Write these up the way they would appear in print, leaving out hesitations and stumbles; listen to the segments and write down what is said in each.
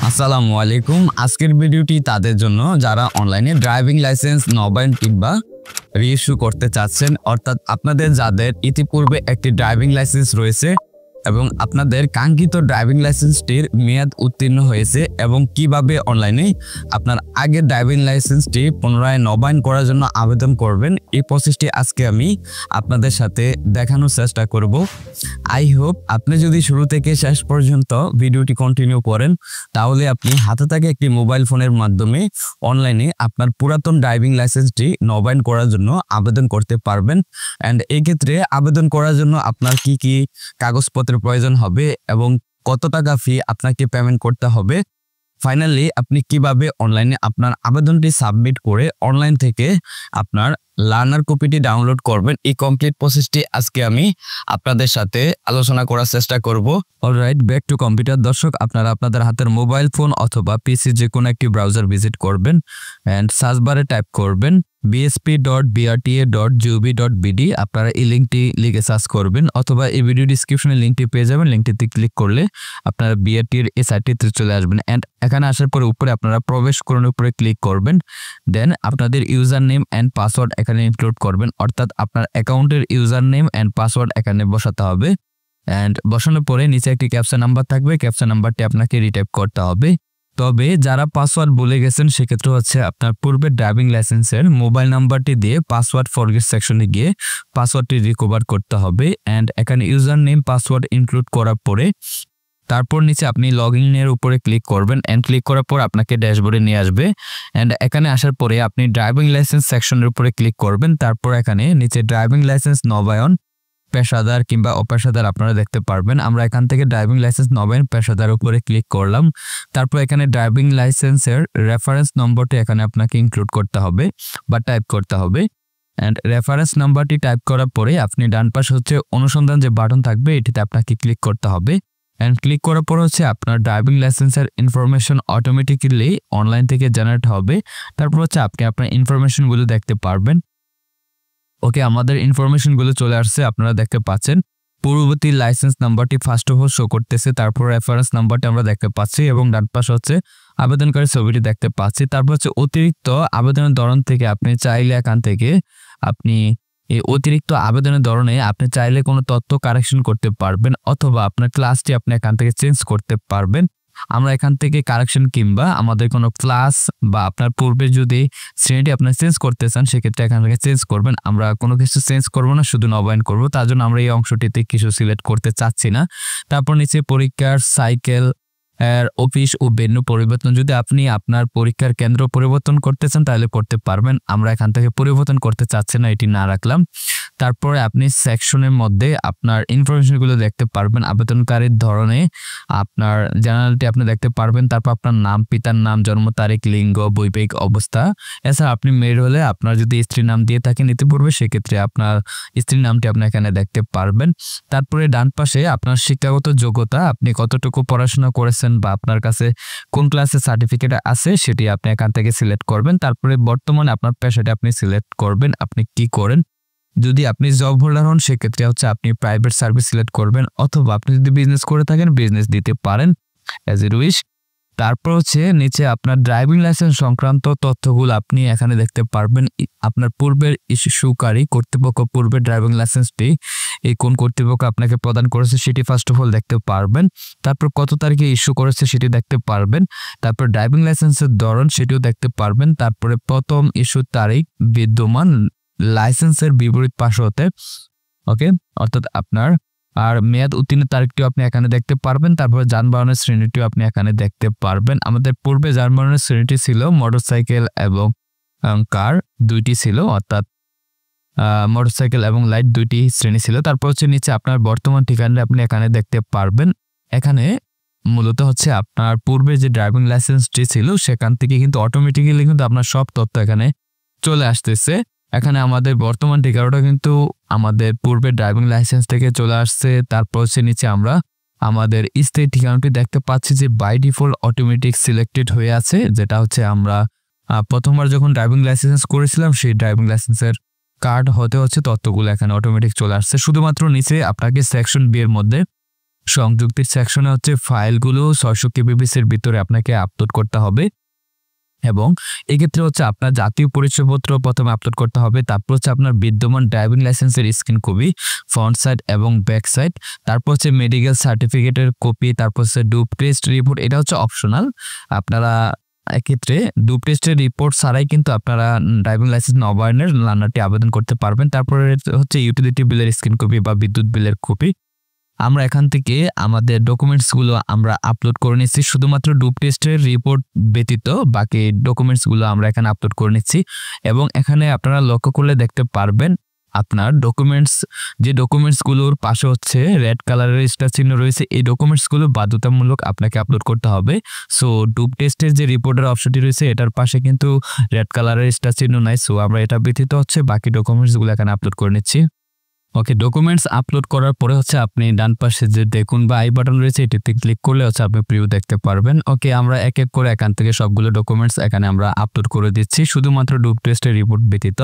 আসসালামু আলাইকুম। আজকের ভিডিওটি তাদের জন্য যারা অনলাইনে ড্রাইভিং লাইসেন্স নবায়ন কিংবা রিইস্যু করতে চাচ্ছেন, অর্থাৎ আপনাদের যাদের ইতিপূর্বে একটি ড্রাইভিং লাইসেন্স রয়েছে এবং আপনাদের কাঙ্ক্ষিত ড্রাইভিং লাইসেন্সটির মেয়াদ উত্তীর্ণ হয়েছে এবং কিভাবে অনলাইনে আপনার আগের ড্রাইভিং লাইসেন্সটি পুনরায় নবায়ন করার জন্য আবেদন করবেন, এই প্রসেসটি আজকে আমি আপনাদের সাথে দেখানোর চেষ্টা করব। আই হোপ আপনি যদি শুরু থেকে শেষ পর্যন্ত ভিডিওটি কন্টিনিউ করেন তাহলে আপনি হাতে থাকা একটি মোবাইল ফোনের মাধ্যমে অনলাইনে আপনার পুরাতন ড্রাইভিং লাইসেন্সটি নবায়ন করার জন্য আবেদন করতে পারবেন। অ্যান্ড এই ক্ষেত্রে আবেদন করার জন্য আপনার কি কি কাগজপত্রের প্রয়োজন হবে এবং কত টাকা ফি আপনাকে পেমেন্ট করতে হবে, ফাইনালি আপনি কিভাবে অনলাইনে আপনার আবেদনটি সাবমিট করে অনলাইন থেকে আপনার লার্নার কপিটি ডাউনলোড করবেন, এই কমপ্লিট প্রসেসটি আজকে আমি আপনাদের সাথে আলোচনা করার চেষ্টা করব। Alright, back to computer. দর্শক, আপনারা আপনাদের হাতের মোবাইল ফোন অথবা পিসি যে কোনো একটি ব্রাউজার ভিজিট করবেন অ্যান্ড সার্চ বারে টাইপ করবেন bsp.brta.gov.bd। আপনারা এই লিঙ্কটি লিখে সার্চ করবেন অথবা এই ভিডিও ডিসক্রিপশনে লিঙ্কটি পেয়ে যাবেন। লিঙ্কটিতে ক্লিক করলে আপনারা বিআরটির এই সাইটটিতে চলে আসবেন অ্যান্ড এখানে আসার পরে উপরে আপনারা প্রবেশ করানোর উপরে ক্লিক করবেন। দেন আপনাদের ইউজার নেম অ্যান্ড পাসওয়ার্ড এখানে ইনক্লুড করবেন, অর্থাৎ আপনার অ্যাকাউন্টের ইউজার নেম অ্যান্ড পাসওয়ার্ড এখানে বসাতে হবে। অ্যান্ড বসানোর পরে নিচে একটি ক্যাপচা নাম্বার থাকবে, ক্যাপচা নাম্বারটি আপনাকে রিটাইপ করতে হবে। তবে যারা পাসওয়ার্ড ভুলে গেছেন সেক্ষেত্রে হচ্ছে আপনার পূর্বের ড্রাইভিং লাইসেন্সের মোবাইল নাম্বারটি দিয়ে পাসওয়ার্ড ফরগেট সেকশনে গিয়ে পাসওয়ার্ডটি রিকভার করতে হবে। অ্যান্ড এখানে ইউজার নেম পাসওয়ার্ড ইনক্লুড করার পরে তারপর নিচে আপনি লগ ইনের উপরে ক্লিক করবেন অ্যান্ড ক্লিক করার পর আপনাকে ড্যাশবোর্ডে নিয়ে আসবে। অ্যান্ড এখানে আসার পরে আপনি ড্রাইভিং লাইসেন্স সেকশনের উপরে ক্লিক করবেন। তারপর এখানে নিচে ড্রাইভিং লাইসেন্স নবায়ন পেশাদার কিংবা অপেশাদার আপনারা দেখতে পারবেন। আমরা এখান থেকে ড্রাইভিং লাইসেন্স নবায়ন পেশাদার উপরে ক্লিক করলাম। তারপর এখানে ড্রাইভিং লাইসেন্সের রেফারেন্স নম্বরটি এখানে আপনাকে ইনক্লুড করতে হবে বা টাইপ করতে হবে। অ্যান্ড রেফারেন্স নাম্বারটি টাইপ করার পরে আপনি ডান পাশে হচ্ছে অনুসন্ধান যে বাটন থাকবে এটিতে আপনাকে ক্লিক করতে হবে। অ্যান্ড ক্লিক করার পর হচ্ছে আপনার ড্রাইভিং লাইসেন্সের ইনফরমেশন অটোমেটিক্যালি অনলাইন থেকে জেনারেট হবে। তারপর হচ্ছে আপনি আপনার ইনফরমেশনগুলো দেখতে পারবেন। ওকে, আমাদের ইনফরমেশনগুলো চলে আসছে, আপনারা দেখতে পাচ্ছেন। পূর্ববর্তী লাইসেন্স নাম্বারটি ফার্স্ট অফ অল শো করতেছে, তারপর রেফারেন্স নাম্বারটি আমরা দেখতে পাচ্ছি এবং ডান পাশে হচ্ছে আবেদনকারীর ছবিটি দেখতে পাচ্ছি। তারপর হচ্ছে অতিরিক্ত আবেদনের ধরন থেকে আপনি চাইলে এখান থেকে আপনি এই অতিরিক্ত আবেদনের ধরনে আপনি চাইলে কোনো তথ্য কারেকশন করতে পারবেন অথবা আপনার ক্লাসটি আপনি এখান থেকে চেঞ্জ করতে পারবেন। আমরা এখান থেকে কারেকশন কিংবা আমাদের কোনো ক্লাস বা আপনার পূর্বে যদি শ্রেণীটি আপনি চেঞ্জ করতে চান সেক্ষেত্রে এখান থেকে চেঞ্জ করবেন। আমরা কোনো কিছু চেঞ্জ করব না, শুধু নবায়ন করব, তার জন্য আমরা এই অংশটিতে কিছু সিলেক্ট করতে চাচ্ছি না। তারপর নিচে পরীক্ষার সাইকেল এর অফিস ও ভেন্যু পরিবর্তন, যদি আপনি আপনার পরীক্ষার কেন্দ্র পরিবর্তন করতে চান তাহলে করতে পারবেন। আমরা এখান থেকে পরিবর্তন করতে চাচ্ছি না, এটি না রাখলাম। তারপরে আপনি সেকশনের মধ্যে আপনার ইনফরমেশনগুলো দেখতে পারবেন, আবেদনকারীর ধরনে আপনার জেনারেলটি আপনি দেখতে পারবেন। তারপর আপনার নাম, পিতার নাম, জন্ম তারিখ, লিঙ্গ, বৈবাহিক অবস্থা। এছাড়া আপনি মেয়ের হলে আপনার যদি স্ত্রীর নাম দিয়ে থাকেন ইতিপূর্বে সেক্ষেত্রে আপনার স্ত্রীর নামটি আপনি এখানে দেখতে পারবেন। তারপরে ডান পাশে আপনার শিক্ষাগত যোগ্যতা, আপনি কতটুকু পড়াশোনা করেছেন বা আপনার কাছে কোন ক্লাসের সার্টিফিকেট আছে সেটি আপনি এখান থেকে সিলেক্ট করবেন। তারপরে বর্তমানে আপনার পেশাটি আপনি সিলেক্ট করবেন, আপনি কি করেন। যদি আপনি জব হোল্ডার হন সেক্ষেত্রে হচ্ছে আপনি প্রাইভেট সার্ভিস সিলেক্ট করবেন অথবা আপনি যদি বিজনেস করে থাকেন বিজনেস দিতে পারেন, অ্যাজ ইউ উইশ। তারপর হচ্ছে নিচে আপনার ড্রাইভিং লাইসেন্স সংক্রান্ত তথ্যগুলো আপনি এখানে দেখতে পারবেন। আপনার পূর্বের ইস্যুকারী কর্তৃপক্ষ, পূর্বের ড্রাইভিং লাইসেন্সটি এই কোন কর্তৃপক্ষ আপনাকে প্রদান করেছে সেটি ফার্স্ট অফ অল দেখতে পারবেন। তারপর কত তারিখে ইস্যু করেছে সেটি দেখতে পারবেন। তারপর ড্রাইভিং লাইসেন্সের ধরন সেটিও দেখতে পারবেন। তারপরে প্রথম ইস্যুর তারিখ, বিদ্যমান লাইসেন্সের বিপরীত পাশে হতে, ওকে, অর্থাৎ আপনার আর মেয়াদ উত্তীর্ণের তারিখটিও আপনি এখানে দেখতে পারবেন। তারপর যানবাহনের শ্রেণীটিও আপনি এখানে দেখতে পারবেন। আমাদের পূর্বে যানবাহনের শ্রেণীটি ছিল মোটরসাইকেল এবং কার দুইটি ছিল, অর্থাৎ মোটরসাইকেল এবং লাইট দুইটি শ্রেণী ছিল। তারপর হচ্ছে নিচে আপনার বর্তমান ঠিকানা আপনি এখানে দেখতে পারবেন। এখানে মূলত হচ্ছে আপনার পূর্বে যে ড্রাইভিং লাইসেন্সটি ছিল সেখান থেকে কিন্তু অটোমেটিক্যালি কিন্তু আপনার সব তথ্য এখানে চলে আসতেছে। এখানে আমাদের বর্তমান ঠিকানাটা কিন্তু আমাদের পূর্বে ড্রাইভিং লাইসেন্স থেকে চলে আসছে। তারপর হচ্ছে নিচে আমরা আমাদের স্থায়ী ঠিকানাটি দেখতে পাচ্ছি যে বাই ডিফল্ট অটোমেটিক সিলেক্টেড হয়ে আছে, যেটা হচ্ছে আমরা প্রথমবার যখন ড্রাইভিং লাইসেন্স করেছিলাম সেই ড্রাইভিং লাইসেন্সের কার্ড হতে হচ্ছে তথ্যগুলো এখানে অটোমেটিক চলে আসছে। শুধুমাত্র নিচে আপনাকে সেকশন বি এর মধ্যে সংযুক্তির সেকশনে হচ্ছে ফাইলগুলো 600 kbps এর ভিতরে আপনাকে আপলোড করতে হবে এবং এক্ষেত্রে হচ্ছে আপনার জাতীয় পরিচয়পত্র প্রথমে আপলোড করতে হবে, তারপর হচ্ছে আপনার বিদ্যমান ড্রাইভিং লাইসেন্সের স্ক্রিন কপি ফ্রন্ট সাইড এবং ব্যাক সাইড, তারপর হচ্ছে মেডিকেল সার্টিফিকেটের কপি, তারপর হচ্ছে ডোপ টেস্ট রিপোর্ট। এটা হচ্ছে অপশনাল, আপনারা এক্ষেত্রে ডোপ টেস্টের রিপোর্ট ছাড়াই কিন্তু আপনারা ড্রাইভিং লাইসেন্স নবায়নের লার্নারটি আবেদন করতে পারবেন। তারপরে হচ্ছে ইউটিলিটি বিলের স্ক্রিন কপি বা বিদ্যুৎ বিলের কপি। আমরা এখান থেকে আমাদের ডকুমেন্টসগুলো আমরা আপলোড করে নিচ্ছি, শুধুমাত্র ডোপ টেস্টের রিপোর্ট ব্যতীত বাকি ডকুমেন্টসগুলো আমরা এখানে আপলোড করে নিচ্ছি। এবং এখানে আপনারা লক্ষ্য করলে দেখতে পারবেন আপনার যে ডকুমেন্টসগুলোর পাশে হচ্ছে রেড কালারের স্টার চিহ্ন রয়েছে, এই ডকুমেন্টসগুলো বাধ্যতামূলক আপনাকে আপলোড করতে হবে। সো ডোপ টেস্টের যে রিপোর্টের অপশনটি রয়েছে এটার পাশে কিন্তু রেড কালারের স্টার চিহ্ন নাই, সো আমরা এটা ব্যতীত হচ্ছে বাকি ডকুমেন্টসগুলো এখানে আপলোড করে নিচ্ছি। ওকে, ডকুমেন্টস আপলোড করার পরে হচ্ছে আপনি ডান পাশে যে দেখুন বা আই বাটন রয়েছে এটিতে ক্লিক করলে হচ্ছে আপনি প্রিভিউ দেখতে পারবেন। ওকে, আমরা এক এক করে এখান থেকে সবগুলো ডকুমেন্টস এখানে আমরা আপলোড করে দিচ্ছি, শুধুমাত্র ডোপ টেস্টের রিপোর্ট ব্যতীত।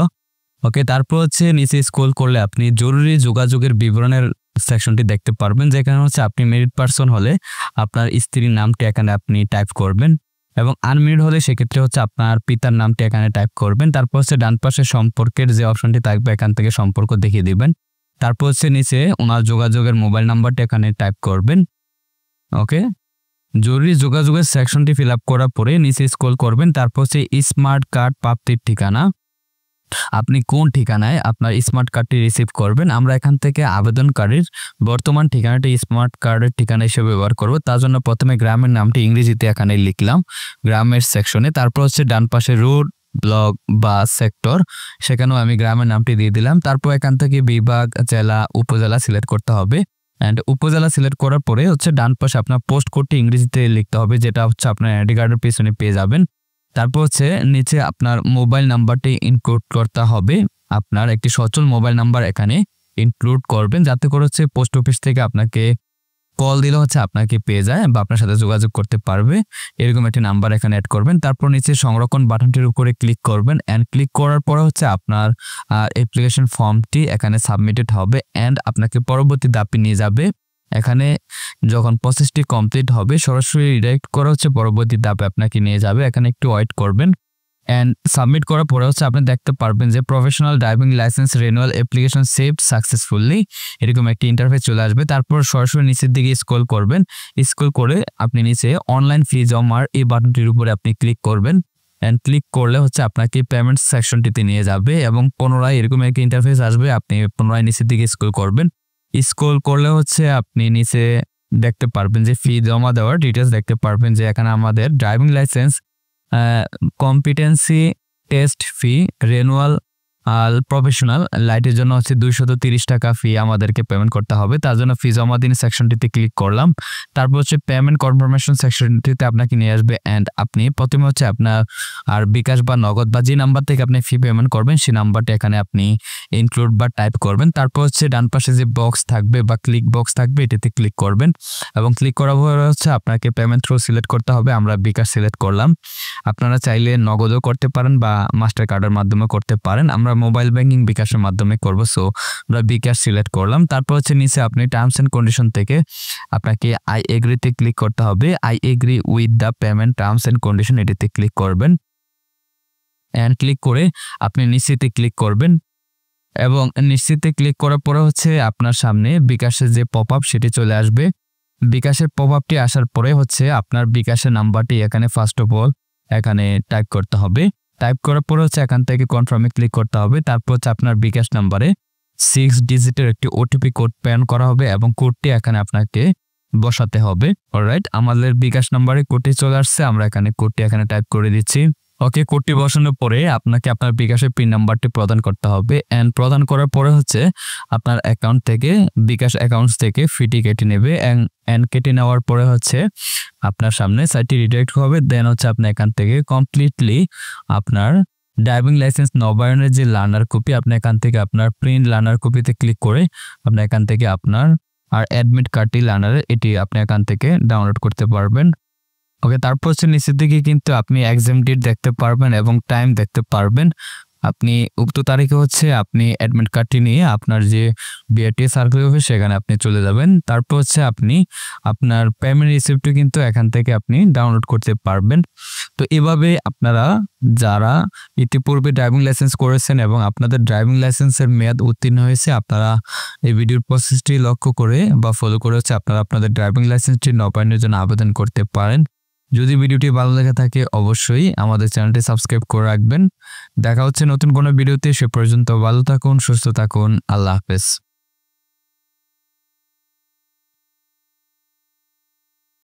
ওকে, তারপর হচ্ছে নিচে স্ক্রল করলে আপনি জরুরি যোগাযোগের বিবরণের সেকশনটি দেখতে পারবেন, যেখানে হচ্ছে আপনি মেরিড পারসন হলে আপনার স্ত্রীর নামটি এখানে আপনি টাইপ করবেন এবং আনমেরিড হলে সেক্ষেত্রে হচ্ছে আপনার পিতার নামটি এখানে টাইপ করবেন। তারপর হচ্ছে ডান পাশে সম্পর্কের যে অপশনটি থাকবে এখান থেকে সম্পর্ক দেখিয়ে দিবেন। তারপর হচ্ছে নিচে ওনার যোগাযোগের মোবাইল নাম্বারটি এখানে টাইপ করবেন। ওকে, জরুরি যোগাযোগের সেকশনটি ফিল আপ করার পরে নিচে স্ক্রল করবেন। তারপর হচ্ছে স্মার্ট কার্ড প্রাপ্তির ঠিকানা, আপনি কোন ঠিকানায় আপনার স্মার্ট কার্ডটি রিসিভ করবেন। আমরা এখান থেকে আবেদনকারীর বর্তমান ঠিকানাটি স্মার্ট কার্ডের ঠিকানা হিসেবে ব্যবহার করব। তার জন্য প্রথমে গ্রামের নামটি ইংরেজিতে এখানে লিখলাম গ্রামের সেকশনে। তারপর হচ্ছে ডান পাশে রোড, ব্লক বা সেক্টর, সেখানেও আমি গ্রামের নামটি দিয়ে দিলাম। তারপর এখান থেকে বিভাগ, জেলা, উপজেলা সিলেক্ট করতে হবে। অ্যান্ড উপজেলা সিলেক্ট করার পরে হচ্ছে ডান পাশে আপনার পোস্ট কোডটি ইংরেজিতে লিখতে হবে, যেটা হচ্ছে আপনার আইডি কার্ডের পিছনে পেয়ে যাবেন। তারপর হচ্ছে নিচে আপনার মোবাইল নাম্বারটি ইনক্লুড করতে হবে, আপনার একটি সচল মোবাইল নাম্বার এখানে ইনক্লুড করবেন, যাতে করে হচ্ছে পোস্ট অফিস থেকে আপনাকে কল দিলে হচ্ছে আপনাকে পেয়ে যায় বা আপনার সাথে যোগাযোগ করতে পারবে, এরকম একটি নাম্বার এখানে অ্যাড করবেন। তারপর নিচে সংরক্ষণ বাটনটির উপরে ক্লিক করবেন অ্যান্ড ক্লিক করার পরে হচ্ছে আপনার অ্যাপ্লিকেশন ফর্মটি এখানে সাবমিটেড হবে অ্যান্ড আপনাকে পরবর্তী ধাপে নিয়ে যাবে। এখানে যখন প্রসেসটি কমপ্লিট হবে সরাসরি রিডাইরেক্ট করা হচ্ছে পরবর্তী ধাপে আপনাকে নিয়ে যাবে। এখানে একটু ওয়েট করবেন অ্যান্ড সাবমিট করার পরে হচ্ছে আপনি দেখতে পারবেন যে professional driving licence renewal application saved successfully, এরকম একটি ইন্টারফেস চলে আসবে। তারপর সরাসরি নিচের দিকে স্ক্রল করবেন, স্ক্রল করে আপনি নিচে অনলাইন ফি জমার এই বাটনটির উপরে আপনি ক্লিক করবেন অ্যান্ড ক্লিক করলে হচ্ছে আপনাকে পেমেন্ট সেকশনটিতে নিয়ে যাবে এবং পুনরায় এরকম একটি ইন্টারফেস আসবে। আপনি পুনরায় নিচের দিকে স্ক্রল করবেন, স্ক্রল করলে হচ্ছে আপনি নিচে দেখতে পারবেন যে ফি জমা দেওয়ার ডিটেলস দেখতে পারবেন, যে এখানে আমাদের ড্রাইভিং লাইসেন্স কম্পিটেন্সি টেস্ট ফি রিনিউয়াল প্রফেশনাল লাইটের জন্য হচ্ছে 230 টাকা ফি আমাদেরকে পেমেন্ট করতে হবে। তার জন্য ফি জমা দিন সেকশনটিতে ক্লিক করলাম। তারপর হচ্ছে পেমেন্ট কনফার্মেশন সেকশনটিতে আপনাকে নিয়ে আসবে অ্যান্ড আপনি প্রথমে হচ্ছে আপনার বিকাশ বা নগদ বা যে নাম্বার থেকে আপনি ফি পেমেন্ট করবেন সেই নাম্বারটি এখানে আপনি ইনক্লুড বা টাইপ করবেন। তারপর হচ্ছে ডান পাশে যে বক্স থাকবে বা ক্লিক বক্স থাকবে এটিতে ক্লিক করবেন এবং ক্লিক করার পরে হচ্ছে আপনাকে পেমেন্ট থ্রু সিলেক্ট করতে হবে। আমরা বিকাশ সিলেক্ট করলাম, আপনারা চাইলে নগদও করতে পারেন বা মাস্টার কার্ডের মাধ্যমে করতে পারেন। আমরা মোবাইল ব্যাংকিং বিকাশের মাধ্যমে করব, সো আমরা বিকাশ সিলেক্ট করলাম। তারপর হচ্ছে নিচে আপনি টার্মস এন্ড কন্ডিশন থেকে আপনাকে আই এগ্রিতে ক্লিক করতে হবে, I agree with the payment terms and condition এটিতে ক্লিক করবেন অ্যান্ড ক্লিক করে আপনি নিশ্চিতে ক্লিক করবেন এবং নিশ্চিতে ক্লিক করার পরে হচ্ছে আপনার সামনে বিকাশের যে পপ আপ সেটি চলে আসবে। বিকাশের পপ আপটি আসার পরে হচ্ছে আপনার বিকাশের নাম্বারটি এখানে ফার্স্ট অফ অল এখানে টাইপ করতে হবে। টাইপ করার পরে হচ্ছে এখান থেকে কনফার্মে ক্লিক করতে হবে। তারপর হচ্ছে আপনার বিকাশ নাম্বারে 6 ডিজিটের একটি ওটিপি কোড প্যান করা হবে এবং কোডটি এখানে আপনাকে বসাতে হবে। অলরাইট, আমাদের বিকাশ নাম্বারে কোডটি চলে আসছে, আমরা এখানে কোডটি এখানে টাইপ করে দিচ্ছি। ওকে, কোডটি বসানোর পরে আপনাকে আপনার বিকাশের পিন নাম্বারটি প্রদান করতে হবে এন্ড প্রদান করার পরে হচ্ছে আপনার অ্যাকাউন্ট থেকে বিকাশ অ্যাকাউন্টস থেকে ফিটি কেটে নেবে এন্ড কেটে নেওয়ার পরে হচ্ছে আপনার সামনে সাইটটি রিডাইরেক্ট হবে। দেন হচ্ছে আপনি এখান থেকে কমপ্লিটলি আপনার ড্রাইভিং লাইসেন্স নবায়নের যে লার্নার কপি আপনি এখান থেকে আপনার প্রিন্ট লার্নার কপিতে ক্লিক করে আপনি এখান থেকে আপনার অ্যাডমিট কার্ডটি লার্নারের এটি আপনি এখান থেকে ডাউনলোড করতে পারবেন। ওকে, তারপর হচ্ছে নিচের দিকে কিন্তু আপনি এক্সাম ডেট দেখতে পারবেন এবং টাইম দেখতে পারবেন। আপনি উক্ত তারিখে হচ্ছে আপনি অ্যাডমিট কার্ডটি নিয়ে আপনার যে বিআরটিএ সার্কেল অফিস সেখানে আপনি চলে যাবেন। তারপর হচ্ছে আপনি আপনার পেমেন্ট রিসিপ্টটি কিন্তু এখান থেকে আপনি ডাউনলোড করতে পারবেন। তো এভাবে আপনারা যারা ইতিপূর্বে ড্রাইভিং লাইসেন্স করেছেন এবং আপনাদের ড্রাইভিং লাইসেন্সের মেয়াদ উত্তীর্ণ হয়েছে, আপনারা এই ভিডিওর প্রসেসটি লক্ষ্য করে বা ফলো করে হচ্ছে আপনারা আপনাদের ড্রাইভিং লাইসেন্সটি নবায়নের জন্য আবেদন করতে পারেন। যদি ভিডিওটি ভালো লেগে থাকে অবশ্যই আমাদের চ্যানেলটি সাবস্ক্রাইব করে রাখবেন। দেখা হচ্ছে নতুন কোনো ভিডিওতে, সে পর্যন্ত ভালো থাকুন, সুস্থ থাকুন, আল্লাহ হাফেজ।